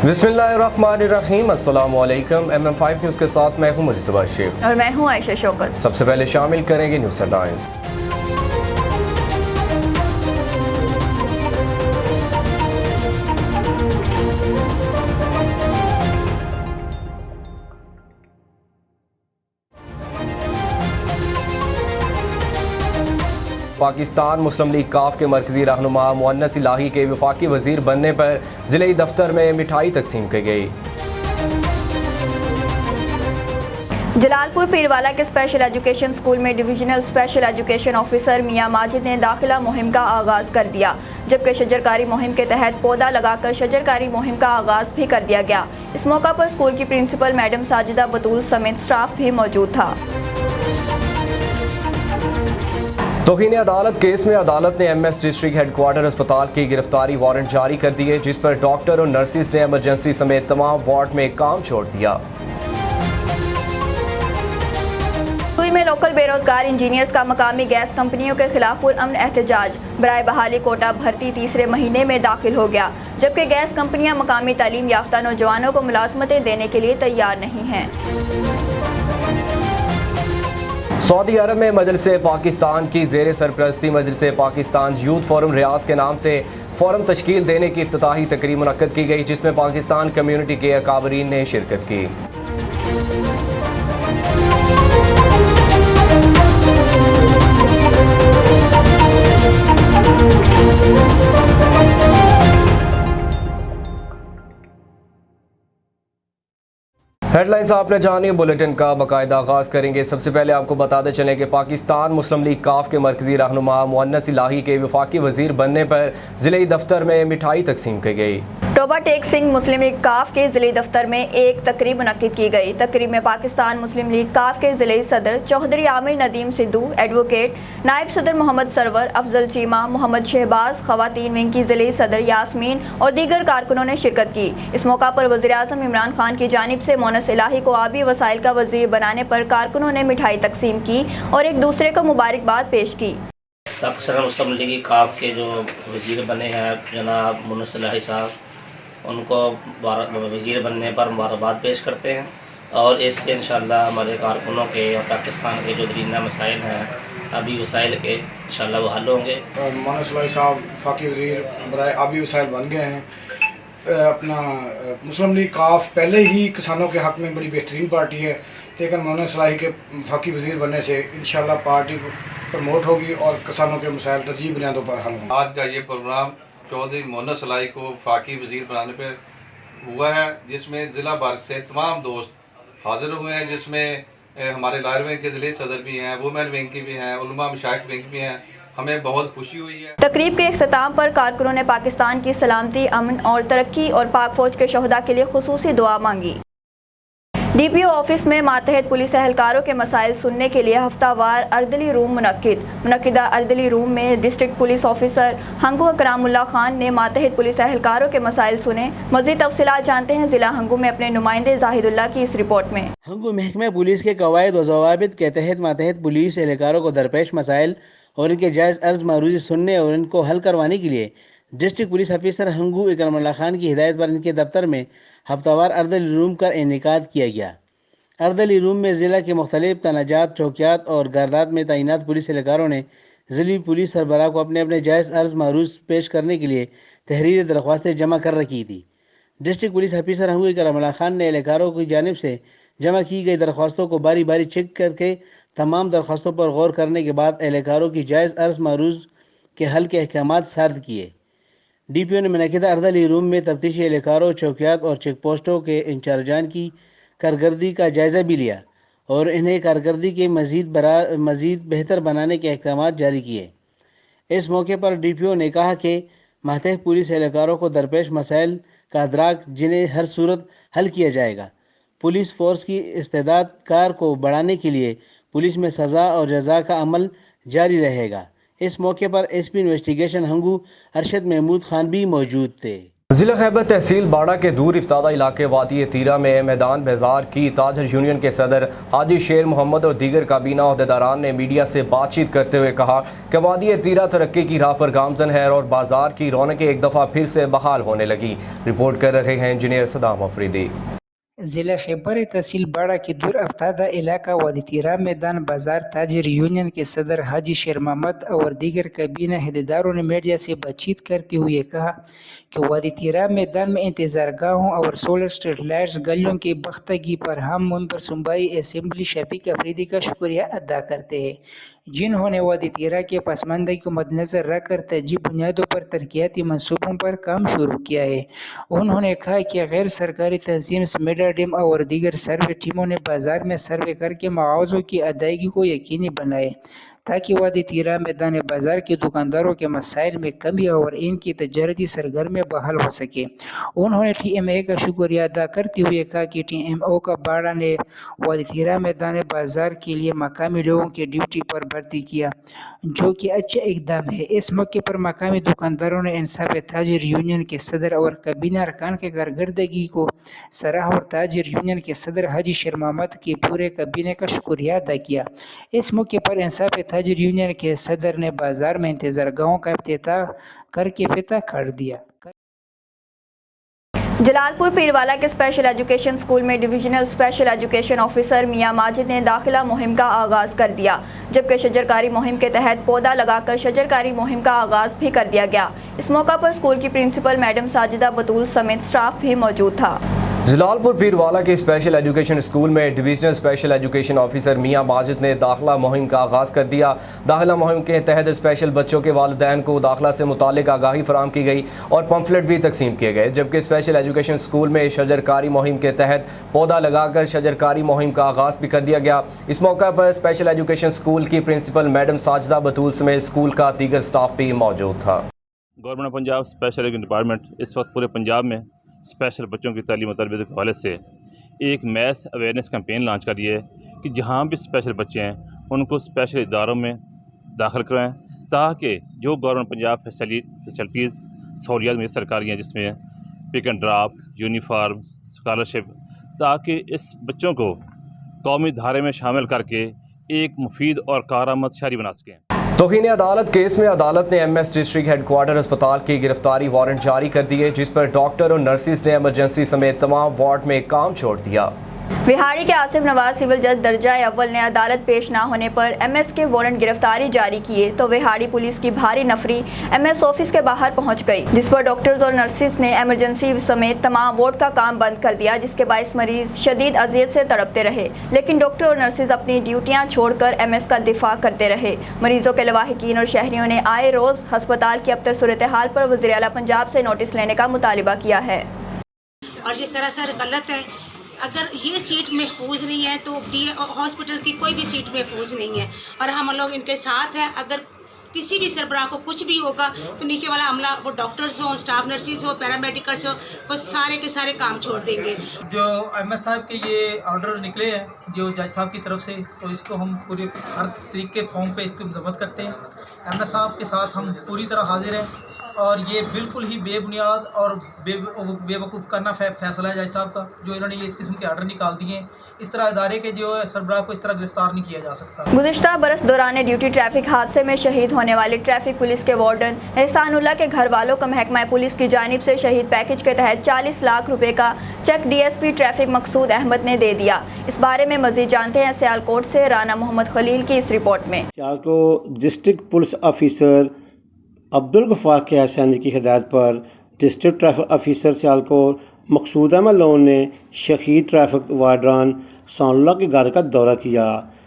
बिस्मिल्लाहिर्रहमानिर्रहीम। अस्सलाम वालेकुम। MM5 न्यूज़ के साथ मैं हूं मुजतबा शेख और मैं हूं आयशा शौकत। सबसे पहले शामिल करेंगे न्यूज़ हेडलाइंस। पाकिस्तान मुस्लिम लीग काफ के मरकजी रहनुमा मुअन्नस इलाही के वफाकी वजीर बनने पर ज़िले दफ्तर में मिठाई तकसीम की गई। जलालपुर पीरवाला के स्पेशल एजुकेशन स्कूल में डिविजनल स्पेशल एजुकेशन ऑफिसर मियां माजिद ने दाखिला मुहिम का आगाज कर दिया, जबकि शजरकारी मुहिम के तहत पौधा लगाकर शजरकारी मुहिम का आगाज भी कर दिया गया। इस मौका पर स्कूल की प्रिंसिपल मैडम साजिदा बतूल समेत स्टाफ भी मौजूद था। तौहीन अदालत केस में अदालत ने MS डिस्ट्रिक्ट हेडक्वार्टर अस्पताल की गिरफ्तारी वारंट जारी कर दिए, जिस पर डॉक्टर और नर्सिस ने इमरजेंसी समेत तमाम वार्ड में काम छोड़ दिया। सुई में लोकल बेरोजगार इंजीनियर्स का मकामी गैस कंपनियों के खिलाफ पुरअमन एहतजाज। बराए बहाली कोटा भर्ती तीसरे महीने में दाखिल हो गया, जबकि गैस कंपनियां मकामी तालीम याफ्ता नौजवानों को मुलाजमतें देने के लिए तैयार नहीं हैं। सऊदी अरब में मजलिस पाकिस्तान की ज़ेर सरपरस्ती मजलिस पाकिस्तान यूथ फोरम रियाज के नाम से फोरम तश्कील देने की इफ्तिताही तकरीब मुनक्कद की गई, जिसमें पाकिस्तान कम्यूनिटी के अकाबरीन ने शिरकत की। हेडलाइंस आपने जानी, बुलेटिन का बाकायदा आगाज़ करेंगे। सबसे पहले आपको बताते चलें कि पाकिस्तान मुस्लिम लीग काफ के मरकजी रहनुमा मुअन्नस इलाही के वफाकी वजीर बनने पर ज़िले दफ्तर में मिठाई तकसीम की गई। टोबा टेक सिंह मुस्लिम लीग काफ के ज़िले दफ्तर में एक तकरीब मुनक्किद की गई। तकरीब में पाकिस्तान मुस्लिम लीग काफ के ज़िले सदर चौधरी आमिर नदीम सिद्धू, एडवोकेट नायब सदर मोहम्मद सरवर, अफजल चीमा, मोहम्मद शहबाज, खवातीन विंग की ज़िले सदर यास्मीन और दीगर कारकुनों ने शिरकत की। इस मौका पर वज़ीर आज़म इमरान खान की जानिब से मुअन्नस इलाही को आबी वसाइल का वजीर बनाने पर कारकुनों ने मिठाई तकसीम की और एक दूसरे को मुबारकबाद पेश की। पाकिस्तान मुस्लिम लीग काफ के जो वजीर बने हैं जनाब मुअन्नस इलाही साहब, उनको वजीर बनने पर मुबारकबाद पेश करते हैं और इससे इंशाअल्लाह हमारे कारकुनों के और पाकिस्तान के जो दरीना मसाइल हैं आबी वसाइल के इंशाअल्लाह वो हल होंगे। मुअन्नस इलाही साहब वफाकी वजीर बराए आबी वसाइल बन गए हैं। अपना मुस्लिम लीग काफ पहले ही किसानों के हक़ में बड़ी बेहतरीन पार्टी है, लेकिन मुअन्नस इलाही के वफाकी वजीर बनने से इंशाअल्लाह पार्टी प्रमोट होगी और किसानों के मसाइल तरजीह बुनियादों पर हल होंगे। आज का ये प्रोग्राम चौधरी मुअन्नस इलाही को वफाकी वजीर बनाने पर हुआ है, जिसमें ज़िला भर से तमाम दोस्त हाज़िर हुए हैं, जिसमें हमारे लायर विंग के ज़िले सदर भी हैं, वुमेन विंग की भी हैं, उलमा मशाइख विंग भी हैं। हमें बहुत खुशी हुई है। तकरीब के इख्तिताम पर कारकुनों ने पाकिस्तान की सलामती, अमन और तरक्की और पाक फौज के शहदा के लिए खुसूसी दुआ मांगी। DPO ऑफिस में मातहत पुलिस एहलकारों के मसाइल सुनने के लिए हफ्तावार अर्दली रूम मुनक्किदा अर्दली रूम में district police officer Hangu Akramullah Khan ने मातहत पुलिस एहलकारों के मसाइल सुने। मज़ीद तफसीलात जानते हैं जिला हंगू में अपने नुमाइंदे जाहिदुल्लाह की इस रिपोर्ट में। हंगू महकमा पुलिस के कवायद व ज़वाबित के तहत मातहत पुलिस एहलकारों को दरपेश मसाइल और इनके जायज़ अर्ज मारूजी सुनने और इनको हल करवाने के लिए district police officer Hangu Ikramullah Khan की हिदायत पर इनके दफ्तर में हफ्तावार अर्दली रूम का इनेकाद किया गया। अर्दली रूम में ज़िला के मुख्तलिफ तनाजात, चौकियात और गारदात में तैनात पुलिस एहलकारों ने ज़िली पुलिस सरबराह को अपने अपने जायज़ अर्ज मारूज पेश करने के लिए तहरीर दरख्वास्तें जमा कर रखी थी। District police officer Hangu Ikramullah Khan ने एहलकारों की जानिब से जमा की गई दरख्वास्तों को बारी बारी चेक करके तमाम दरख्वास्तों पर गौर करने के बाद एहलकारों की जायज़ अर्ज मारूज के हल के अहकामात सार्द किए। DPO ने मुनक्किदा अर्दली रूम में तफ्तीशी एहलकारों, चौकियात और चेक पोस्टों के इंचार्जान की कारकर्दगी का जायज़ा भी लिया और इन्हें कारकर्दगी के मज़ीद बेहतर बनाने के अहकामात जारी किए। इस मौके पर DPO ने कहा कि मातहत पुलिस एहलकारों को दरपेश मसाइल का अदराक जिन्हें हर सूरत हल किया जाएगा। पुलिस फोर्स की इस्तेदाद कार को बढ़ाने के लिए पुलिस में सज़ा और जज़ा का अमल जारी रहेगा। इस मौके पर SP इन्वेस्टिगेशन हंगू अरशद महमूद खान भी मौजूद थे। ضلع خیبر تحصیل باڑہ کے دور افتادہ علاقے وادی تیرہ میں میدان بازار کی تاجر یونین کے صدر حاجی شیر محمد اور دیگر کابینہ عہدیداران نے میڈیا سے بات چیت کرتے ہوئے کہا کہ وادی تیرہ ترقی کی راہ پر گامزن ہے اور بازار کی رونقیں ایک دفعہ پھر سے بحال ہونے لگی۔ رپورٹ کر رہے ہیں انجینئر صدام افریدی۔ ضلع خیبر تحصیل باڑہ کے دور افتادہ علاقہ وادی تیرہ میدان بازار تاجر یونین کے صدر حاجی شیر محمد اور دیگر کابینہ عہدیداروں نے میڈیا سے بات چیت کرتے ہوئے کہا کہ وادی تیرہ میدان میں انتظار گاہوں اور سولر اسٹریٹ لائٹس گلیوں کی بختگی پر ہم ممبر صوبائی اسمبلی شفیق افریدی کا شکریہ ادا کرتے ہیں، جنہوں نے وادی تیرہ کے پسماندگی کو مد نظر رکھ کر ترجیحی بنیادوں پر ترقیاتی منصوبوں پر کام شروع کیا ہے۔ انہوں نے کہا کہ غیر سرکاری تنظیم سمیڈا ڈیم اور دیگر سروے ٹیموں نے بازار میں سروے کر کے معاوضوں کی ادائیگی کو یقینی بنائے تاکہ وادی تیرہ میدان بازار کے دکانداروں کے مسائل میں کمی اور ان کی تجارتی سرگرمیاں بحال ہو سکے۔ انہوں نے ٹی ایم اے کا شکریہ ادا کرتے ہوئے کہا کہ ٹی ایم او کا باڑہ نے وادی تیرہ میدان بازار کے لیے مقامی لوگوں کی ڈیوٹی پر بھرتی کیا، جو کہ اچھا اقدام ہے۔ اس موقع پر مقامی دکانداروں نے انصاف تاجر یونین کے صدر اور کابینہ ارکان کی کارکردگی کو سراہا اور تاجر یونین کے صدر حاجی شیر محمد کے پورے کابینہ کا شکریہ ادا کیا۔ اس موقع پر انصاف تاجر یونین کے صدر نے بازار میں انتظار گاہوں کا افتتاح کر کے افتتاح کر دیا۔ جلال پور پیروالا کے اسپیشل ایجوکیشن اسکول میں ڈویژنل اسپیشل ایجوکیشن آفیسر میاں ماجد نے داخلہ مہم کا آغاز کر دیا، جبکہ شجرکاری مہم کے تحت پودا لگا کر شجرکاری مہم کا آغاز بھی کر دیا گیا۔ اس موقع پر اسکول کی پرنسپل میڈم ساجدہ بطول سمیت اسٹاف بھی موجود تھا۔ جلال پور پیروالا کے اسپیشل ایجوکیشن اسکول میں ڈویژنل اسپیشل ایجوکیشن آفیسر میاں ماجد نے داخلہ مہم کا آغاز کر دیا۔ داخلہ مہم کے تحت اسپیشل بچوں کے والدین کو داخلہ سے متعلق آگاہی فراہم کی گئی اور پمفلٹ بھی تقسیم کیے گئے، جبکہ اسپیشل ایجوکیشن اسکول میں شجرکاری مہم کے تحت پودا لگا کر شجرکاری مہم کا آغاز بھی کر دیا گیا۔ اس موقع پر اسپیشل ایجوکیشن اسکول کی پرنسپل میڈم ساجدہ بطول سمیت اسکول کا دیگر اسٹاف بھی موجود تھا۔ Government of Punjab special education department اس وقت پورے پنجاب میں اسپیشل بچوں کی تعلیم و تربیت کے حوالے سے ایک میس اویئرنیس کیمپین لانچ کر رہی ہے کہ جہاں بھی اسپیشل بچے ہیں ان کو اسپیشل اداروں میں داخل کرائیں تاکہ جو گورنمنٹ پنجاب فیسلٹیز سہولیات میں سرکاری ہیں، جس میں pick and drop, uniform, scholarship, تاکہ اس بچوں کو قومی دھارے میں شامل کر کے ایک مفید اور کارآمد شہری بنا سکیں۔ توہین عدالت کیس میں عدالت نے M S district headquarter اسپتال کی گرفتاری وارنٹ جاری کر دیے، جس پر ڈاکٹر اور نرسز نے ایمرجنسی سمیت تمام وارڈ میں کام چھوڑ دیا۔ وہاڑی کے آصف نواز سول جج درجہ اول نے عدالت پیش نہ ہونے پر ایم ایس کے وارنٹ گرفتاری جاری کیے تو وہاڑی پولیس کی بھاری نفری ایم ایس آفس کے باہر پہنچ گئی، جس پر ڈاکٹرز اور نرسز نے ایمرجنسی سمیت تمام وارڈ کا کام بند کر دیا، جس کے باعث مریض شدید اذیت سے تڑپتے رہے، لیکن ڈاکٹر اور نرسز اپنی ڈیوٹیاں چھوڑ کر ایم ایس کا دفاع کرتے رہے۔ مریضوں کے لواحقین اور شہریوں نے آئے روز ہسپتال کی ابتر صورتحال پر وزیر اعلیٰ پنجاب سے نوٹس لینے کا مطالبہ کیا ہے۔ اور یہ سراسر غلط ہے۔ اگر یہ سیٹ محفوظ نہیں ہے تو ہاسپٹل کی کوئی بھی سیٹ محفوظ نہیں ہے، اور ہم لوگ ان کے ساتھ ہیں۔ اگر کسی بھی سربراہ کو کچھ بھی ہوگا تو نیچے والا عملہ، وہ ڈاکٹرز ہوں، اسٹاف نرسز ہو، پیرامیڈیکلس ہو، وہ سارے کے سارے کام چھوڑ دیں گے۔ جو ایم ایس صاحب کے یہ آرڈر نکلے ہیں جو جج صاحب کی طرف سے، تو اس کو ہم پورے ہر طریقے فارم پہ اس کی مذمت کرتے ہیں۔ ایم ایس صاحب کے ساتھ ہم پوری طرح حاضر ہیں، اور یہ بالکل ہی بے بنیاد اور بے وقوف کرنا فیصلہ ہے جج صاحب کا، جو انہوں نے یہ اس قسم کے آرڈر نکال دیے ہیں۔ اس طرح ادارے کے جو سربراہ کو اس طرح گرفتار نہیں کیا جا سکتا۔ گزشتہ برس دوران ڈیوٹی ٹریفک حادثے میں شہید ہونے والے ٹریفک پولیس کے وارڈن احسان اللہ کے گھر والوں کو محکمہ پولیس کی جانب سے شہید پیکج کے تحت 40 لاکھ روپے کا cheque D S P traffic Maqsood Ahmed نے دے دیا۔ اس بارے میں مزید جانتے ہیں سیالکوٹ سے رانا محمد خلیل کی اس رپورٹ میں۔ Sialkot district police officer Abdul Ghaffar کے حسینی کی ہدایت پر district traffic officer Sialkot Maqsood Ahmed Lone نے شہید ٹریفک وارڈن احسان اللہ کے گھر کا دورہ کیا،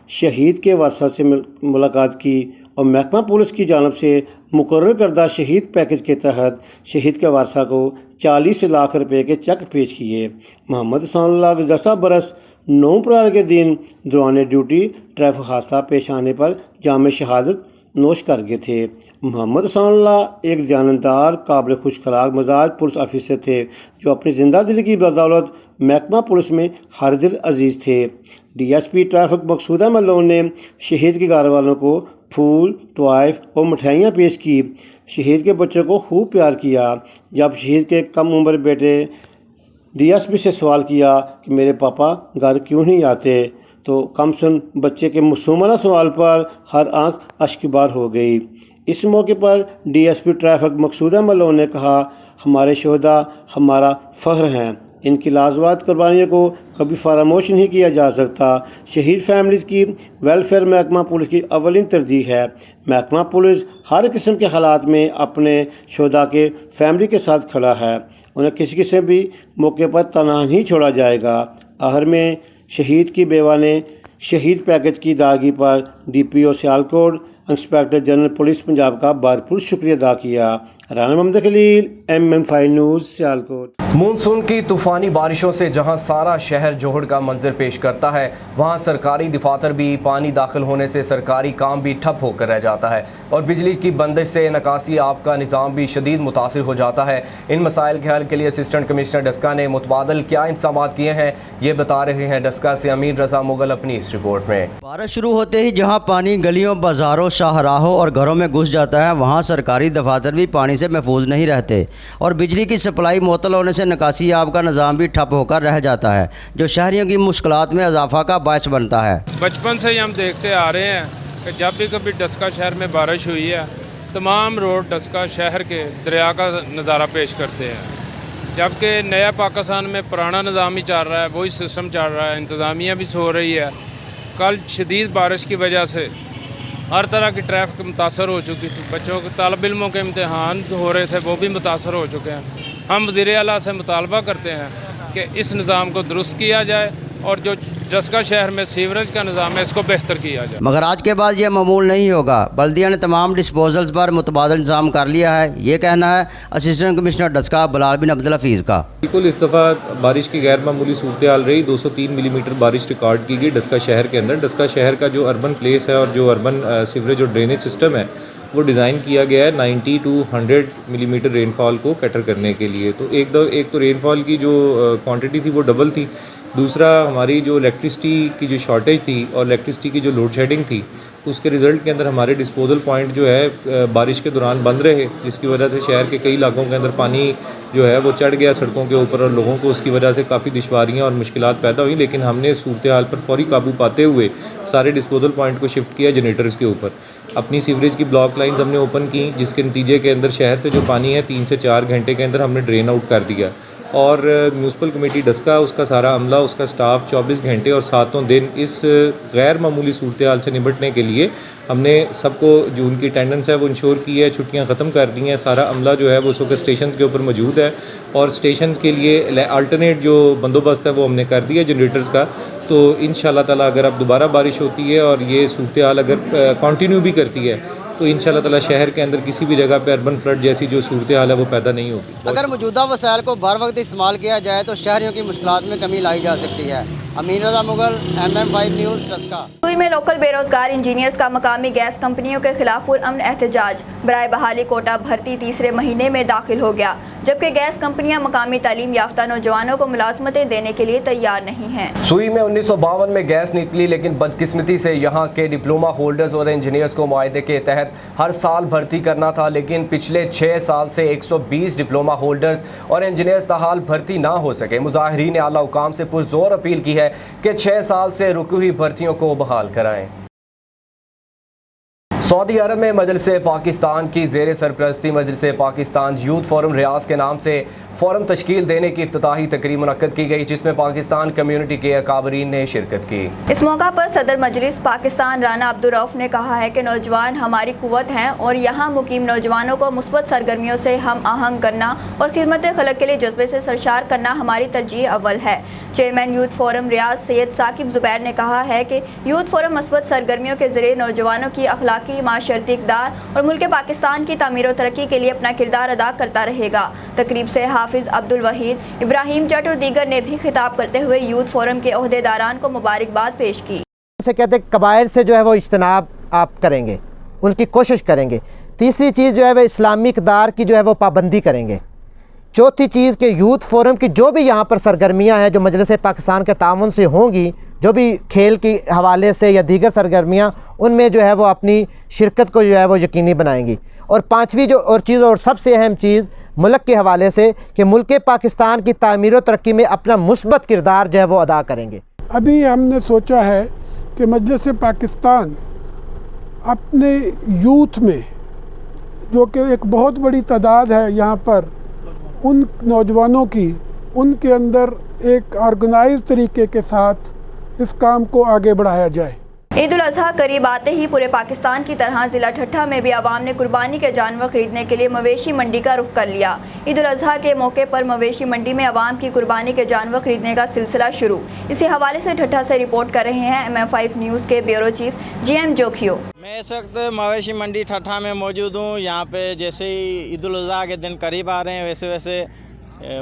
شہید کے ورثہ سے ملاقات کی اور محکمہ پولیس کی جانب سے مقرر کردہ شہید پیکج کے تحت شہید کے ورثہ کو 40 لاکھ روپے کے چیک پیش کیے۔ محمد احسان اللہ گزشتہ برس 9 اپریل کے دن دوران ڈیوٹی ٹریفک حادثہ پیش آنے پر جام شہادت نوش کر گئے تھے۔ محمد احسان اللہ ایک دیانتدار، قابل خوش اخلاق مزاج پولیس آفیسر تھے، جو اپنی زندہ دل کی بدولت محکمہ پولیس میں ہر دل عزیز تھے۔ D S P traffic Maqsood Ahmed Lone نے شہید کے گھر والوں کو پھول، طوائف اور مٹھائیاں پیش کی، شہید کے بچوں کو خوب پیار کیا، जब शहीद के कम उम्र बेटे डीएसपी से सवाल किया कि मेरे पापा घर क्यों नहीं आते, तो कम सुन बच्चे के मासूमाना सवाल पर हर आंख अश्कबार हो गई। इस मौके पर डीएसपी ट्रैफिक मकसूदा मलोन ने कहा, हमारे शहदा हमारा फ़ख्र हैं, इनकी लाजवाब कुर्बानियों को कभी फरामोश नहीं किया जा सकता। शहीद फैमिलीज़ की वेलफेयर महकमा पुलिस की अवलिन तरजीह है। महकमा पुलिस हर किस्म के हालात में अपने शहदा के फैमिली के साथ खड़ा है, उन्हें किसी से भी मौके पर तनहा नहीं छोड़ा जाएगा। आहर में शहीद की बेवा ने शहीद पैकेज की अदायगी पर DPO Sialkot inspector general police Punjab का भरपूर शुक्रिया अदा किया। Rana Mohammad Khalil, MM5 news, Sialkot. Monsoon की तूफ़ानी बारिशों से जहां सारा शहर जोहड़ का मंजर पेश करता है, वहां सरकारी दफातर भी पानी दाखिल होने से सरकारी काम भी ठप होकर रह जाता है और बिजली की बंदिश से निकासी आब का निज़ाम भी शदीद मुतासिर हो जाता है। इन मसाइल के हल के लिए असिस्टेंट कमिश्नर डस्का ने मुतबादल क्या इंतजाम किए हैं, ये बता रहे हैं डस्का से अमीन रजा मुगल अपनी इस रिपोर्ट में। बारिश शुरू होते ही जहां पानी गलियों, बाजारों, शाहराहों और घरों में घुस जाता है, वहां सरकारी दफातर भी पानी से महफूज नहीं रहते और बिजली की सप्लाई मुअत्तल होने से निकासी आब का निज़ाम भी ठप होकर रह जाता है, जो शहरियों की मुश्किलात में इजाफा का बायस बनता है। बचपन से ही हम देखते आ रहे हैं कि जब भी कभी डस्का शहर में बारिश हुई है, तमाम रोड डस्का शहर के दरिया का नज़ारा पेश करते हैं, जबकि नया पाकिस्तान में पुराना निज़ाम ही चल रहा है, वही सिस्टम चल रहा है, इंतज़ामिया भी सो रही है। कल शदीद बारिश की वजह से हर तरह की ट्रैफिक मुतासर हो चुकी थी, बच्चों के तालब इल्मों के इम्तहान हो रहे थे, वो भी मुतासर हो चुके हैं। हम वज़ीर आला से मुतालबा करते हैं कि इस निज़ाम को दुरुस्त किया जाए और जो डस्का शहर में सीवरेज का निज़ाम है इसको बेहतर किया जाए। मगर आज के बाद ये मामूल नहीं होगा। बल्दिया ने तमाम डिस्पोजल्स पर मुतबादल इंतजाम कर लिया है, ये कहना है असिस्टेंट कमिश्नर डस्का बिलाल बिन अब्दुल हफीज़ का। बिल्कुल इस दफ़ा बारिश की गैर मामूली सूरत हाल रही। 203 मिलीमीटर बारिश रिकॉर्ड की गई डस्का शहर के अंदर। डस्का शहर का जो अर्बन प्लेस है और जो अर्बन सीवरेज और ड्रेनेज सिस्टम है वो डिज़ाइन किया गया है 90 to 100 मिलीमीटर रेनफॉल को कैटर करने के लिए। तो एक तो रेनफॉल की जो क्वांटिटी थी वो डबल थी, दूसरा हमारी जो इलेक्ट्रिसिटी की जो शॉर्टेज थी और इलेक्ट्रिसिटी की जो लोड शेडिंग थी उसके रिज़ल्ट के अंदर हमारे डिस्पोजल पॉइंट जो है बारिश के दौरान बंद रहे, जिसकी वजह से शहर के कई इलाकों के अंदर पानी जो है वो चढ़ गया सड़कों के ऊपर और लोगों को उसकी वजह से काफ़ी दुश्वारियाँ और मुश्किलात पैदा हुई। लेकिन हमने सूरत हाल पर फौरी काबू पाते हुए सारे डिस्पोजल पॉइंट को शिफ्ट किया जनरेटर्स के ऊपर। अपनी सीवरेज की ब्लॉक लाइंस हमने ओपन की, जिसके नतीजे के अंदर शहर से जो पानी है 3 से 4 घंटे के अंदर हमने ड्रेन आउट कर दिया। और म्यूनसिपल कमेटी डस्का, उसका सारा अमला, उसका स्टाफ 24 घंटे और 7 दिन इस गैर मामूली सूरत हाल से निपटने के लिए हमने सबको जो उनकी अटेंडेंस है वो इंश्योर की है, छुट्टियां ख़त्म कर दी हैं। सारा अमला जो है वो उस वक्त स्टेशन के ऊपर मौजूद है और स्टेशन के लिए अल्टरनेट जो बंदोबस्त है वो हमने कर दिया जनरेटर्स का। तो इंशाल्लाह ताला अगर अब दोबारा बारिश होती है और ये सूरत हाल अगर कंटिन्यू भी करती है तो इंशाल्लाह ताला शहर के अंदर किसी भी जगह पे अर्बन फ्लड जैसी जो सूरत हाल है वो पैदा नहीं होगी। अगर मौजूदा वसाइल को बर वक्त इस्तेमाल किया जाए तो शहरियों की मुश्किलात में कमी लाई जा सकती है। अमीन रजा मुगल, MM5 न्यूज़, डस्का। सूई में लोकल बेरोजगार इंजीनियर्स का मकामी गैस कंपनियों के खिलाफ पुरअमन एहतजाज। बराए बहाली कोटा भर्ती तीसरे महीने में दाखिल हो गया, जबकि गैस कंपनियां मकामी तालीम याफ्ता नौजवानों को मुलाजमतें देने के लिए तैयार नहीं हैं। सूई में 1952 में गैस निकली, लेकिन बदकिस्मती से यहाँ के डिप्लोमा होल्डर्स और इंजीनियर्स को मुआहदे के तहत हर साल भर्ती करना था, लेकिन पिछले 6 साल से 120 डिप्लोमा होल्डर्स और इंजीनियर्स ताहाल भर्ती ना हो सके। मुजाहिरीन आला हुकाम से पुरजोर अपील की है कि 6 साल से रुकी हुई भर्तियों को बहाल कराएं। सऊदी अरब में मजलिस पाकिस्तान की ज़ेर सरपरस्ती मजलिस पाकिस्तान यूथ फोरम रियाज के नाम से फोरम तश्कील देने की इफ्तिताही तकरीब मुनक्कद की गई, जिसमें पाकिस्तान कम्युनिटी के अकाबरीन ने शिरकत की। इस मौका पर सदर मजलिस पाकिस्तान राना अब्दुल रऊफ ने कहा है कि नौजवान हमारी कुव्वत हैं और यहाँ मुकीम नौजवानों को मुस्बत सरगर्मियों से हम आहंग करना और खिदमत खलक के लिए जज्बे से सरशार करना हमारी तरजीह अव्वल है। चेयरमैन यूथ फोरम रियाज सैयद साकिब जुबैर ने कहा है कि यूथ फोरम मुस्बत सरगर्मियों के जरिए नौजवानों की अखलाकी, माशरती इक़दार और मुल्क पाकिस्तान की तामीर और तरक्की के लिए अपना किरदार अदा करता रहेगा। तकरीब से हाफिज अब्दुल वहीद, इब्राहिम जट और दीगर ने भी खिताब करते हुए यूथ फोरम के ओहदेदारान को मुबारकबाद पेश की। से कहते हैं कबाइल से जो है वो इज्तनाब आप करेंगे, उनकी कोशिश करेंगे। तीसरी चीज़ जो है वो इस्लामी इक़दार की जो है वो पाबंदी करेंगे। चौथी चीज़ कि यूथ फोरम की जो भी यहाँ पर सरगर्मियाँ हैं जो मजलिस पाकिस्तान के ताउन से होंगी, जो भी खेल के हवाले से या दीगर सरगर्मियाँ, उनमें जो है वो अपनी शिरकत को जो है वो यकीनी बनाएंगी। और पाँचवीं जो और चीज़ और सबसे अहम चीज़, मुल्क के हवाले से कि मुल्क पाकिस्तान की तामीर व तरक्की में अपना मुस्बत किरदार जो है वो अदा करेंगे। अभी हमने सोचा है कि मजलिस पाकिस्तान अपने यूथ में, जो कि एक बहुत बड़ी तादाद है यहाँ पर, उन नौजवानों की, उनके अंदर एक ऑर्गेनाइज तरीके के साथ इस काम को आगे बढ़ाया जाए। ईद उल अजहा करीब आते ही पूरे पाकिस्तान की तरह ज़िला ठट्ठा में भी आवाम ने कुर्बानी के जानवर खरीदने के लिए मवेशी मंडी का रुख कर लिया। ईद उल अजहा के मौके पर मवेशी मंडी में आवाम की कुर्बानी के जानवर खरीदने का सिलसिला शुरू। इसी हवाले से ठट्ठा से रिपोर्ट कर रहे हैं MM5 न्यूज़ के ब्यूरो चीफ GM जोखियो। मैं इस वक्त मवेशी मंडी ठट्ठा में मौजूद हूँ। यहाँ पे जैसे ही ईद उल अजहा के दिन करीब आ रहे हैं, वैसे वैसे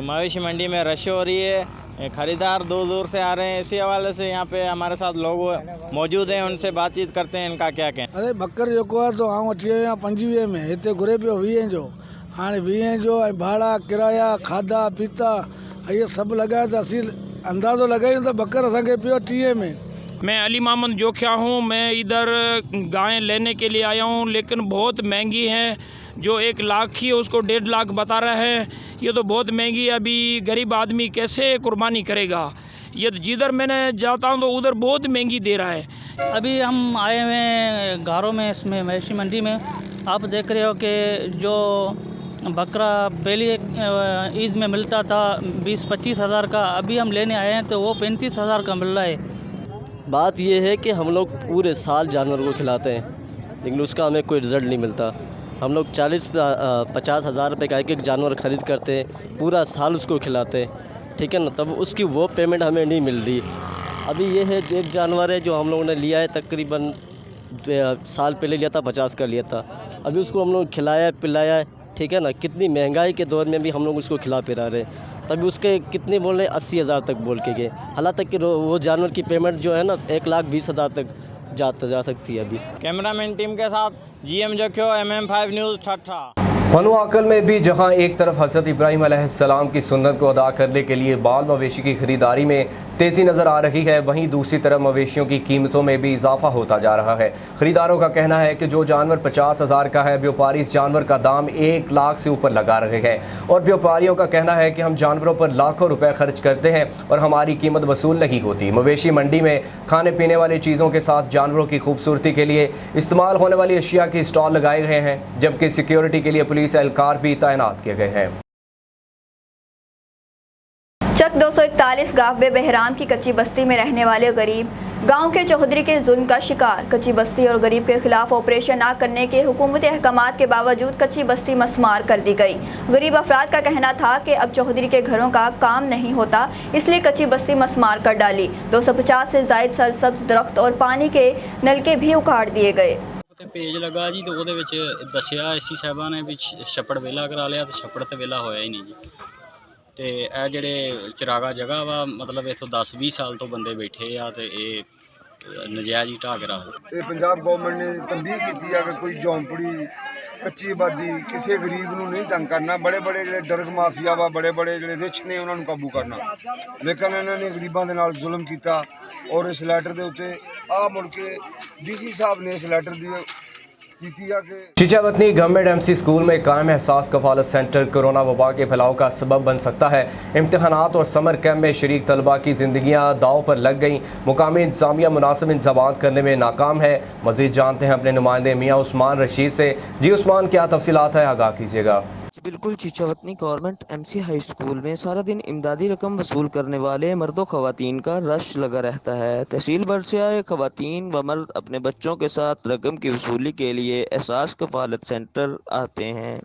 मवेशी मंडी में रश हो रही है, ख़रीदार दूर दूर से आ रहे हैं। इसी हवाले से यहाँ पे हमारे साथ लोग मौजूद हैं, उनसे बातचीत करते हैं, इनका क्या कहें। अरे बकर जो को तो आऊँ अची वियो 25 में, हिते घुरे पियो 20 जो, हाँ 20 जो भाड़ा किराया खाधा पीता ये सब लॻाए त असीं अंदाज़ो लॻायूं त बकर असांखे पियो 30 में। मैं अली मोहम्मद जोखिया हूँ। मैं इधर गायें लेने के लिए आया हूँ, लेकिन बहुत महंगी हैं। जो 1 लाख की है उसको 1.5 लाख बता रहे हैं। ये तो बहुत महंगी है। अभी गरीब आदमी कैसे कुर्बानी करेगा? ये जिधर मैंने जाता हूँ तो उधर बहुत महंगी दे रहा है। अभी हम आए हुए हैं गारों में, इसमें मवेशी मंडी में। आप देख रहे हो कि जो बकरा पहले ईद में मिलता था 20-25 हज़ार का, अभी हम लेने आए हैं तो वो 35 हज़ार का मिल रहा है। बात ये है कि हम लोग पूरे साल जानवर को खिलाते हैं, लेकिन उसका हमें कोई रिज़ल्ट नहीं मिलता। हम लोग 40-50 हज़ार रुपये का एक जानवर ख़रीद करते हैं, पूरा साल उसको खिलाते हैं, ठीक है ना, तब उसकी वो पेमेंट हमें नहीं मिल रही। अभी ये है एक जानवर है जो हम लोगों ने लिया है, तकरीबन साल पहले लिया था, 50 का लिया था। अभी उसको हम लोग खिलाया पिलाया है, ठीक है ना। कितनी महंगाई के दौर में भी हम लोग उसको खिला पिला रहे हैं, तभी उसके कितने बोल रहे 80 हज़ार तक बोल के गए। हालांकि कि वो जानवर की पेमेंट जो है ना 1,20,000 तक जा सकती है। अभी कैमरामैन टीम के साथ GM जोखियो, MM5 न्यूज़ ठट्ठा। पनुआकल में भी जहां एक तरफ हज़रत इब्राहीम अलैहिस्सलाम की सुन्नत को अदा करने के लिए बाल मवेशी की ख़रीदारी में तेज़ी नज़र आ रही है, वहीं दूसरी तरफ मवेशियों की कीमतों में भी इजाफा होता जा रहा है। ख़रीदारों का कहना है कि जो जानवर 50 हज़ार का है, व्यापारी इस जानवर का दाम 1 लाख से ऊपर लगा रहे हैं, और व्यापारियों का कहना है कि हम जानवरों पर लाखों रुपए खर्च करते हैं और हमारी कीमत वसूल नहीं होती। मवेशी मंडी में खाने पीने वाली चीज़ों के साथ जानवरों की खूबसूरती के लिए इस्तेमाल होने वाली अशिया के स्टॉल लगाए गए हैं, जबकि सिक्योरिटी के लिए पुलिस एहलकार भी तैनात किए गए हैं। चक 241 गाँव बहराम की कच्ची बस्ती में रहने वाले गरीब गांव के चौधरी के जुल्म का शिकार। कच्ची बस्ती और गरीब के खिलाफ ऑपरेशन न करने के हुकूमती अहकामात के बावजूद कच्ची बस्ती मस्मार कर दी गई। गरीब अफराद का कहना था कि अब चौधरी के घरों का काम नहीं होता, इसलिए कच्ची बस्ती मस्मार कर डाली। 250 से ज़ायद सरसब्ज दरख्त और पानी के नलके भी उखाड़ दिए गए। पेज लगा जी, तो ਉਹਦੇ ਵਿੱਚ ਦੱਸਿਆ ਐਸੀ ਸਾਹਿਬਾਂ ਨੇ ਵੀ ਛੱਪੜ ਵੇਲਾ ਕਰਾ ਲਿਆ, ਤੇ ਛੱਪੜ ਤੇ ਵੇਲਾ ਹੋਇਆ ਹੀ ਨਹੀਂ ਜੀ। ਤੇ ਇਹ ਜਿਹੜੇ ਚਰਾਗਾ ਜਗ੍ਹਾ ਵਾ, ਮਤਲਬ ਇਥੋਂ 10-20 ਸਾਲ ਤੋਂ ਬੰਦੇ ਬੈਠੇ ਆ, ਤੇ ਇਹ ਨਜਾਇਜ਼ ਹੀ ਢਾਹ ਕੇ ਰੱਖ। ਇਹ ਪੰਜਾਬ ਗਵਰਨਮੈਂਟ ਨੇ ਤੰਬੀਹ ਕੀਤੀ ਆ ਕਿ ਕੋਈ ਝੌਂਪੜੀ ਕੱਚੀ ਆਬਾਦੀ ਕਿਸੇ ਗਰੀਬ ਨੂੰ ਨਹੀਂ ਤੰਗ ਕਰਨਾ। ਬੜੇ ਬੜੇ ਜਿਹੜੇ ਡਰਗ ਮਾਫੀਆ ਵਾ, ਬੜੇ ਬੜੇ ਜਿਹੜੇ ਰਿਚ ਨੇ, ਉਹਨਾਂ ਨੂੰ ਕਾਬੂ ਕਰਨਾ। ਲੇਕਿਨ ਇਹਨਾਂ ਨੇ ਗਰੀਬਾਂ ਦੇ ਨਾਲ ਜ਼ੁਲਮ ਕੀਤਾ, ਔਰ ਇਸ ਲੈਟਰ ਦੇ ਉੱਤੇ ਆ ਮੁੜ ਕੇ DC ਸਾਹਿਬ ਨੇ ਇਸ ਲੈਟਰ ਦੀ चिचावतनी गवर्नमेंट MC स्कूल में कायम एहसास कफालत सेंटर कोरोना वबा के फैलाव का सबब बन सकता है। इम्तहानात और समर कैम्प में शरीक तलबा की ज़िंदगियाँ दाव पर लग गईं। मुकामी इंतज़ामिया मुनासिब इंतज़ामात करने में नाकाम है। मज़ीद जानते हैं अपने नुमाइंदे मियाँ उस्मान रशीद से। जी उस्मान, क्या तफसीलात है, आगाह कीजिएगा। बिल्कुल, Chichawatni government MC high school में सारा दिन इमदादी रकम वसूल करने वाले मर्दों ख़वातीन का रश लगा रहता है। तहसील भर से आए ख़वातीन व मर्द अपने बच्चों के साथ रकम की वसूली के लिए एहसास कफालत सेंटर आते हैं,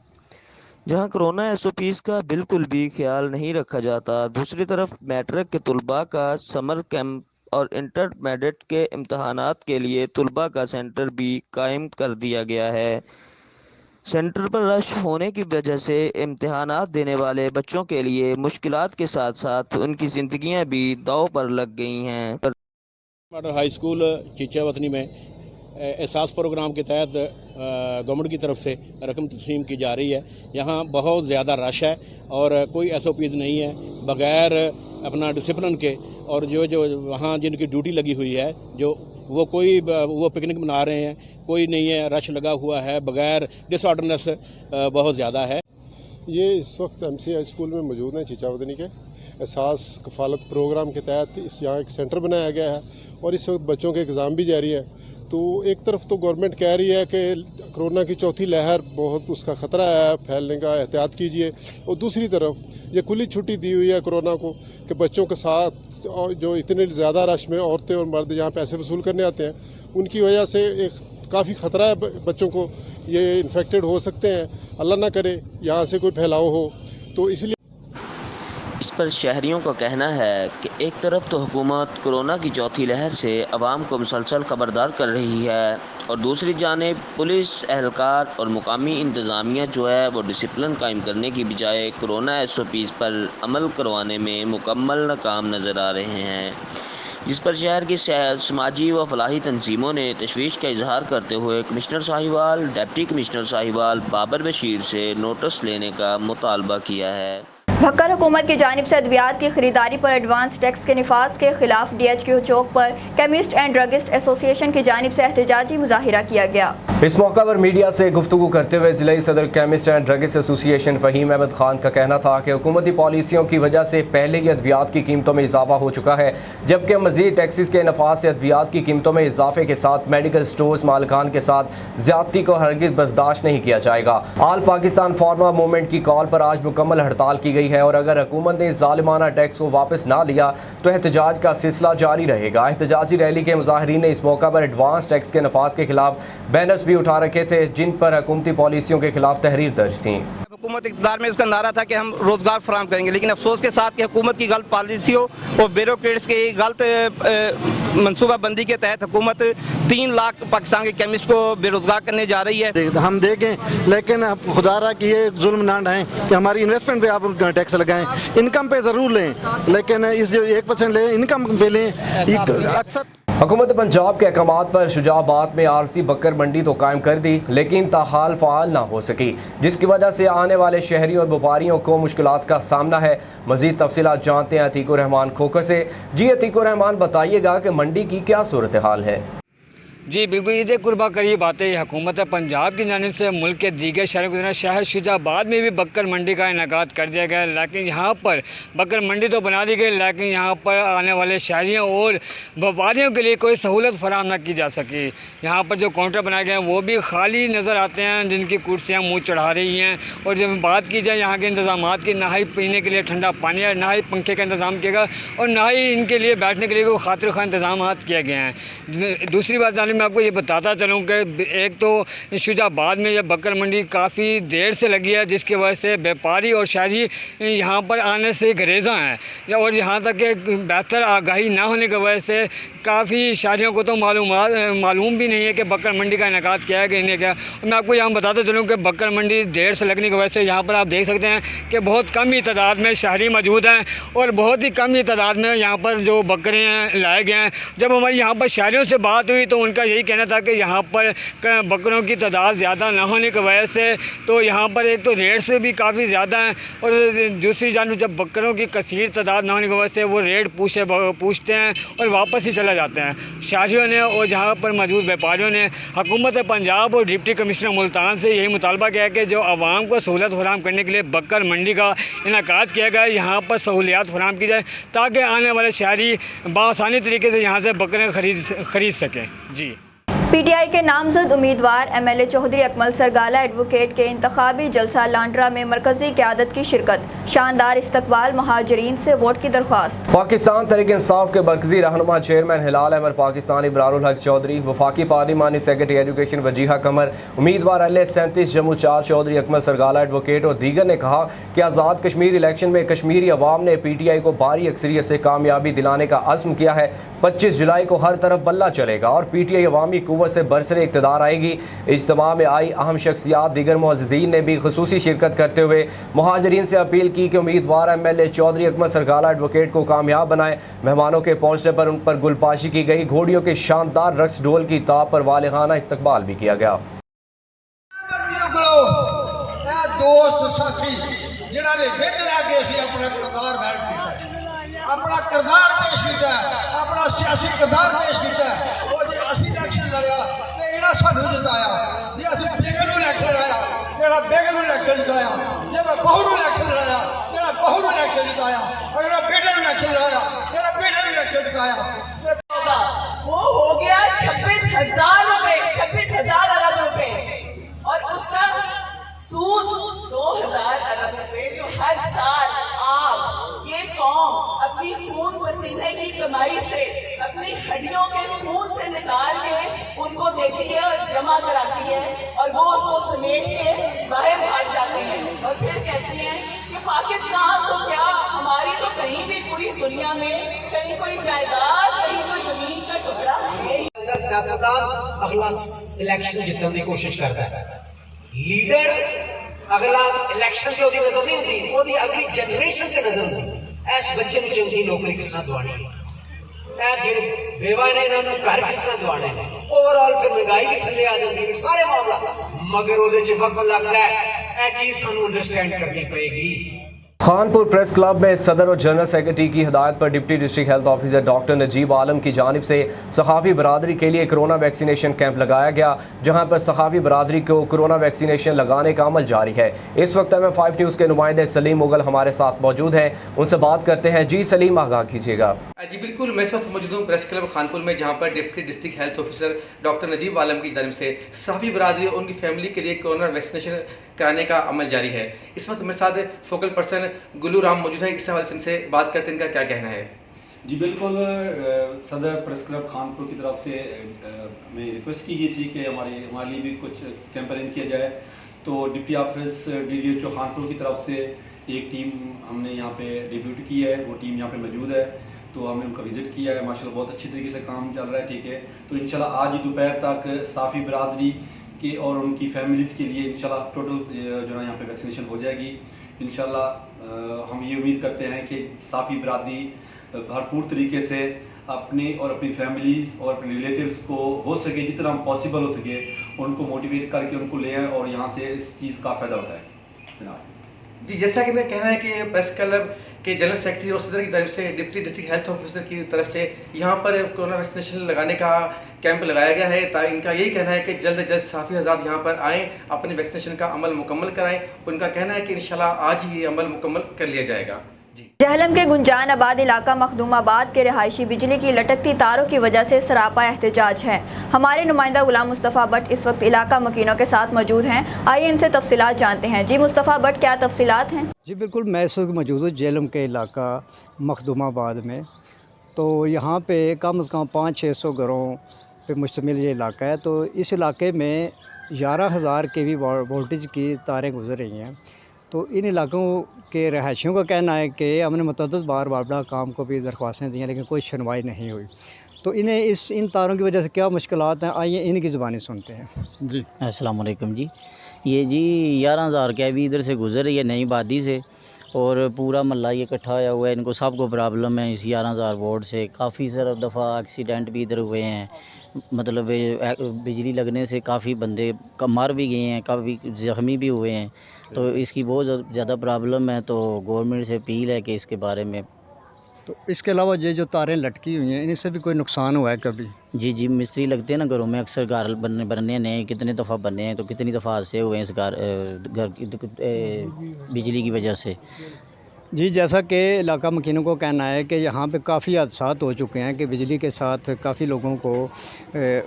जहां कोरोना SOPs का बिल्कुल भी ख्याल नहीं रखा जाता। दूसरी तरफ मैट्रिक के तलबा का समर कैंप और इंटरमीडिएट के इम्तहानात के लिए तलबा का सेंटर भी कायम कर दिया गया है। सेंटर पर रश होने की वजह से इम्तिहानात देने वाले बच्चों के लिए मुश्किलात के साथ साथ उनकी ज़िंदगियां भी दाव पर लग गई हैं। मॉडल हाई स्कूल चिचावतनी में एहसास प्रोग्राम के तहत गवर्नमेंट की तरफ से रकम तकसीम की जा रही है। यहाँ बहुत ज़्यादा रश है और कोई SOPs नहीं है, बग़ैर अपना डिसिप्लिन के, और जो वहाँ जिनकी ड्यूटी लगी हुई है, जो वो पिकनिक मना रहे हैं, कोई नहीं है, रश लगा हुआ है, बग़ैर डिसऑर्डरनेस बहुत ज़्यादा है। ये इस वक्त MCI स्कूल में मौजूद हैं चीचा वतनी के एहसास कफ़ालत प्रोग्राम के तहत यहाँ एक सेंटर बनाया गया है और इस वक्त बच्चों के एग्ज़ाम भी जारी हैं। तो एक तरफ तो गवर्नमेंट कह रही है कि कोरोना की चौथी लहर बहुत उसका ख़तरा है फैलने का, एहतियात कीजिए, और दूसरी तरफ ये खुली छुट्टी दी हुई है कोरोना को कि बच्चों के साथ जो इतने ज़्यादा रश में औरतें और मर्द यहाँ पैसे वसूल करने आते हैं, उनकी वजह से एक काफ़ी ख़तरा है बच्चों को, ये इन्फेक्टेड हो सकते हैं, अल्लाह ना करे यहाँ से कोई फैलाव हो। तो इसलिए इस पर शहरियों का कहना है कि एक तरफ तो हुकूमत कोरोना की चौथी लहर से आवाम को मुसलसल खबरदार कर रही है और दूसरी जानिब पुलिस एहलकार और मुकामी इंतज़ामिया जो है वो डिसिप्लिन कायम करने की बजाय कोरोना SOPs पर अमल करवाने में मुकम्मल नाकाम नज़र आ रहे हैं, जिस पर शहर की समाजी व फलाही तंजीमों ने तशवीश का इजहार करते हुए commissioner Sahiwal, deputy commissioner Sahiwal Babar Bashir से नोटिस लेने का मुतालबा किया है। भक्कर हुकूमत की जानिब से अद्वियात की खरीदारी पर एडवांस टैक्स के निफाज के खिलाफ DHQ चौक पर केमिस्ट एंड ड्रगिस्ट एसोसिएशन की जानिब से एहतजाजी मुजाहिरा किया गया। इस मौका पर मीडिया से गुफ्तगू करते हुए ज़िला सदर chemist and druggist association Fahim Ahmad Khan का कहना था कि हुकूमती पॉलिसियों की वजह से पहले ही अद्वियात की कीमतों में इजाफा हो चुका है, जबकि मज़ीद टैक्सेस के नफाज से अद्वियात की कीमतों में इजाफे के साथ मेडिकल स्टोर्स मालिकान के साथ ज़्यादती को हरगिज़ बर्दाश्त नहीं किया जाएगा। आल पाकिस्तान फार्मा मूवमेंट की कॉल पर आज मुकम्मल हड़ताल की गई है और अगर हुकूमत ने ज़ालिमाना टैक्स को वापस ना लिया तो एहतजाज का सिलसिला जारी रहेगा। एहतजाजी रैली के मुजाहिरीन ने इस मौका पर एडवांस टैक्स के नफाज के खिलाफ बैनर्स भी उठा रखे थे, जिन पर हुकूमती पॉलिसियों के खिलाफ तहरीर दर्ज थी। हुकूमत इक़्तिदार में उसका नारा था कि हम रोज़गार फराहम करेंगे, लेकिन अफसोस के साथ कि हुकूमत की गलत पॉलिसियों और ब्यूरोक्रेट्स की गलत मनसूबाबंदी के तहत हुकूमत 3 लाख पाकिस्तान के केमिस्ट को बेरोज़गार करने जा रही है। हम देखें, लेकिन आप खुदारा की ये जुल्म ना ढाएं कि हमारी इन्वेस्टमेंट पे आप टैक्स लगाएं, इनकम पे ज़रूर लें, लेकिन इस जो 1% लें इनकम पे लें। अक्सर हुकूमत पंजाब के अहकामात पर शुजाबाद में आरसी बकर मंडी तो कायम कर दी, लेकिन ताहाल फ़ाल ना हो सकी, जिसकी वजह से आने वाले शहरियों और व्यापारियों को मुश्किलात का सामना है। मज़ीद तफसीलात जानते हैं अतीकुर रहमान खोखर से। जी अतीकुर रहमान, बताइएगा कि मंडी की क्या सूरत हाल है? जी बिल्कुल, ईद कुर्बा करीब आते ही हुकूमत पंजाब की जानिब से मुल्क के दीगर शहरों की तरह शहर शुजाबाद में भी बकर मंडी का इनेकाद कर दिया गया, लेकिन यहाँ पर बकर मंडी तो बना दी गई, लेकिन यहाँ पर आने वाले शहरियों और व्यापारियों के लिए कोई सहूलत फराहम न की जा सकी। यहाँ पर जो काउंटर बनाए गए हैं वो भी खाली नज़र आते हैं, जिनकी कुर्सियाँ मुँह चढ़ा रही हैं। और जब बात की जाए यहाँ के इंतजाम की, ना ही पीने के लिए ठंडा पानी है, ना ही पंखे का इंतज़ाम किया गया और ना ही इनके लिए बैठने के लिए कोई खातिर खा इंतजाम किए गए हैं। दूसरी बात मैं आपको ये बताता चलूँ कि एक तो शुजाबाद में ये बकर मंडी काफ़ी देर से लगी है, जिसकी वजह से व्यापारी और शहरी यहाँ पर आने से गुरेज़ा हैं और यहाँ तक कि बेहतर आगाही ना होने की वजह से काफ़ी शहरियों को तो मालूम भी नहीं है कि बकर मंडी का इनेकाद किया है कि नहीं किया। मैं आपको यहाँ बताता चलूँ कि बकर मंडी देर से लगने की वजह से यहाँ पर आप देख सकते हैं कि बहुत कम ही तादाद में शहरी मौजूद हैं और बहुत ही कम ही तादाद में यहाँ पर जो बकरे हैं लाए गए हैं। जब हमारी यहाँ पर शहरियों से बात हुई तो उनका यही कहना था कि यहाँ पर बकरों की तादाद ज़्यादा ना होने की वजह से तो यहाँ पर एक तो रेट से भी काफ़ी ज़्यादा हैं और दूसरी जानब जब बकरों की कसीर तादाद ना होने की वजह से वो रेट पूछते हैं और वापस ही चला जाते हैं। शहरियों ने और यहाँ पर मौजूद व्यापारियों ने हुकूमत पंजाब और डिप्टी कमिश्नर मुल्तान से यही मुतालबा किया कि जो आवाम को सहूलत फराहम करने के लिए बकर मंडी का इनेकाद किया गया, यहाँ पर सहूलियात फराहम की जाए ताकि आने वाले शहरी बआसानी तरीके से यहाँ से बकरें खरीद सकें। जी PTI के नामजद उम्मीदवार MLA चौधरी अकमल सरगाला एडवोकेट के इंतखाबी जलसा लांड्रा में मरकजी क़यादत की शिरकत, शानदार इस्तकबाल, महाजरीन से वोट की दरख्वास्त। पाकिस्तान तहरीक इंसाफ के मरकजी रहनुमा चेयरमैन हिलाल अहमद पाकिस्तान इब्रारुल हक चौधरी, वफाकी पार्लिमानी सेक्रेटरी एजुकेशन वजीहा कमर, उम्मीदवार LA-37 जम्मू 4 चौधरी अकमल सरगाला एडवोकेट और दीगर ने कहा कि आज़ाद कश्मीर इलेक्शन में कश्मीरी अवाम ने PTI को भारी अक्सरियत से कामयाबी दिलाने का अज़्म किया है। 25 जुलाई को हर तरफ बल्ला चलेगा और PTI अवामी कुव्वत से बरसरे इक़्तिदार आएगी। इज्तिमा में आई अहम शख्सियात दीगर मुअज़्ज़िज़ीन ने भी ख़ुसूसी शिरकत करते हुए मुहाजिरीन से अपील की कि उम्मीदवार MLA चौधरी अकमल सरगाला एडवोकेट को कामयाब बनाए। मेहमानों के पहुँचने पर उन पर गुलपाशी की गई, घोड़ियों के शानदार रक्स ढोल की ताब पर वालिहाना इस्तकबाल भी किया गया। अपना किरदार पेश किया, अपना सियासी किरदार पेश किया और जो असी इलेक्शन लड़िया तो इन्हें सानू जिताया, जो असी बेगन इलेक्शन लड़ाया ਜਿਹੜਾ ਬੇਗਮ ਨੂੰ ਇਲੈਕਸ਼ਨ ਜਿਤਾਇਆ, ਜਿਹੜਾ ਬਹੂ ਨੂੰ ਇਲੈਕਸ਼ਨ ਜਿਤਾਇਆ, ਜਿਹੜਾ ਬਹੂ ਨੂੰ ਇਲੈਕਸ਼ਨ ਜਿਤਾਇਆ, ਅਗਲਾ ਬੇਟੇ ਨੂੰ ਇਲੈਕਸ਼ਨ ਜਿਤਾਇਆ, ਜਿਹੜਾ ਬੇਟੇ ਨੂੰ ਇਲੈक्शन जिताया, वो हो गया 26,000 रुपए, 26,000 अरब रुपए, और उसका सूद 2,000 अरब रुपए जो हर साल आप ये कौम अपनी खून पसीने की कमाई से, अपनी हड्डियों के खून से निकाल के उनको देती है और जमा कराती है, और वो उसको समेट के बाहर भाग जाते हैं और फिर कहते हैं कि पाकिस्तान तो क्या, हमारी तो कहीं भी पूरी दुनिया में कहीं कोई जायदाद, कहीं कोई जमीन का टुकड़ा है। सियासतदान अगला इलेक्शन जितने की कोशिश करता है, लीडर अगला इलेक्शन से उसकी नजर नहीं होती, ਉਹਦੀ अगली जनरेशन से नजर होती। इस बच्चे ਨੂੰ ਚੰਗੀ ਨੌਕਰੀ ਕਿਸ ਤਰ੍ਹਾਂ ਦਿਵਾਣੀ ਹੈ, ਇਹ ਜਿਹੜੇ ਬੇਵਾ ਨੇ ਇਹਨਾਂ ਨੂੰ ਘਰ ਕਿਸ ਤਰ੍ਹਾਂ ਦਿਵਾਣੇ ਨੇ, ਓਵਰਆਲ ਫਿਰ ਮਹਿੰਗਾਈ ਵੀ ਥੱਲੇ ਆ ਜਾਂਦੀ ਹੈ, ਸਾਰੇ ਮਾਮਲਾ, ਮਗਰ ਉਹਦੇ ਚ ਵਕਤ ਲੱਗਦਾ ਹੈ। ਇਹ ਚੀਜ਼ ਸਾਨੂੰ ਅੰਡਰਸਟੈਂਡ ਕਰਨੀ ਪਏਗੀ। खानपुर प्रेस क्लब में सदर और जनरल सेक्रेटरी की हिदायत पर deputy district health officer doctor Najeeb Alam की जानिब से सहाफ़ी बरादरी के लिए कोरोना वैक्सीनेशन कैंप लगाया गया, जहां पर सहाफ़ी बरादरी को कोरोना वैक्सीनेशन लगाने का अमल जारी है। इस वक्त MM5 न्यूज़ के नुमाइंदे सलीम मुगल हमारे साथ मौजूद हैं, उनसे बात करते हैं। जी सलीम, आगाह कीजिएगा। जी बिल्कुल, मैं इस वक्त मौजूद हूँ प्रेस क्लब खानपुर में, जहाँ पर deputy district health officer doctor Najeeb Alam की जानिब से सहाफ़ी बरादरी और उनकी फैमिली के लिए कोरोना वैक्सीनेशन कराने का अमल जारी है। इस वक्त मेरे साथ फोकल पर्सन गुलू राम मौजूद है, इस हवाले से इनसे बात करते हैं, इनका क्या कहना है। जी बिल्कुल, सदर प्रेस क्लब खानपुर की तरफ से मैं रिक्वेस्ट की गई थी कि हमारे लिए भी कुछ कैंपेन किया जाए, तो डिप्टी ऑफिस DDHO खानपुर की तरफ से एक टीम हमने यहाँ पे डिप्यूट की है, वो टीम यहाँ पे मौजूद है, तो हमने उनका विज़िट किया है। माशाल्लाह बहुत अच्छी तरीके से काम चल रहा है, ठीक है। तो इंशाल्लाह आज ही दोपहर तक साफ़ी बरादरी के और उनकी फैमिलीज़ के लिए इंशाल्लाह टोटल जो है यहाँ पे वैक्सीनेशन हो जाएगी। इंशाल्लाह हम ये उम्मीद करते हैं कि साफ़ी बरादरी भरपूर तरीके से अपने और अपनी फैमिलीज़ और अपने रिलेटिव्स को हो सके जितना पॉसिबल हो सके उनको मोटिवेट करके उनको ले आएँ और यहाँ से इस चीज़ का फ़ायदा उठाएँ। जनाब जी, जैसा कि मैं कहना है कि प्रेस क्लब के जनरल सेक्रेटरी और सदर की तरफ से डिप्टी डिस्ट्रिक्ट हेल्थ ऑफिसर की तरफ से यहाँ पर कोरोना वैक्सीनेशन लगाने का कैंप लगाया गया है, ताकि इनका यही कहना है कि जल्द से जल्द साफ़ी हज़रात यहाँ पर आएँ, अपने वैक्सीनेशन का अमल मुकम्मल कराएँ। उनका कहना है कि इंशाल्लाह आज ही ये अमल मुकम्मल कर लिया जाएगा। जहलम के गुंजान आबाद इलाका मखदूमाबाद के रहायशी बिजली की लटकती तारों की वजह से सरापा एहतजाज है। हमारे नुमाइंदा गुलाम मुस्तफ़ा भट्ट इस वक्त इलाका मकीनों के साथ मौजूद हैं, आइए इनसे तफसीलात जानते हैं। जी मुस्तफ़ा भट्ट, क्या तफसीलात हैं? जी बिल्कुल, मैं इस वक्त मौजूद हूँ जहलम के इलाका मखदूमाबाद में। तो यहाँ पे कम से कम 500-600 घरों पे मुश्तमिल ये इलाका है। तो इस इलाके में 11,000 kV वोल्टेज की तारें गुजर रही हैं। तो इन इलाकों के रहायशियों का कहना है कि हमने मुतअद्दिद बार वापडा काम को भी दरख्वास्तें दी हैं, लेकिन कोई सुनवाई नहीं हुई। तो इन्हें इन तारों की वजह से क्या मुश्किलात हैं, आइए इनकी ज़ुबानी सुनते हैं। जी अस्सलाम वालेकुम जी, ये जी 11,000 kV इधर से गुजर रही है नई बादी से, और पूरा मल्ला ये इकट्ठा होया हुआ है। इनको सबको प्रॉब्लम है इस 11,000 वोल्ट से। काफ़ी सारा दफ़ा एक्सीडेंट भी इधर हुए हैं, मतलब बिजली लगने से काफ़ी बंदे मर भी गए हैं, काफ़ी ज़ख्मी भी हुए हैं। तो इसकी बहुत ज़्यादा प्रॉब्लम है, तो गवर्नमेंट से अपील है कि इसके बारे में। तो इसके अलावा ये जो तारें लटकी हुई हैं, इनसे भी कोई नुकसान हुआ है कभी? जी जी, मिस्त्री लगते हैं ना घरों में, अक्सर घर बनने नए कितने दफ़ा बने हैं, तो कितनी दफ़ा हादसे हुए हैं इस घर बिजली की वजह से। जी, जैसा कि इलाका मकीनों को कहना है कि यहाँ पे काफ़ी हादसात हो चुके हैं कि बिजली के साथ काफ़ी लोगों को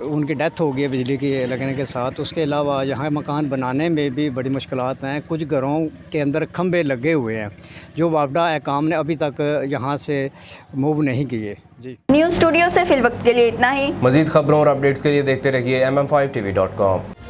उनकी डेथ हो गई है बिजली की लगने के साथ। उसके अलावा यहाँ मकान बनाने में भी बड़ी मुश्किलात हैं। कुछ घरों के अंदर खंभे लगे हुए हैं जो वापडा एहकाम ने अभी तक यहाँ से मूव नहीं किए। जी, न्यूज़ स्टूडियो से फिल वक्त के लिए इतना ही। मज़ीद खबरों और अपडेट्स के लिए देखते रहिए MM5TV.com।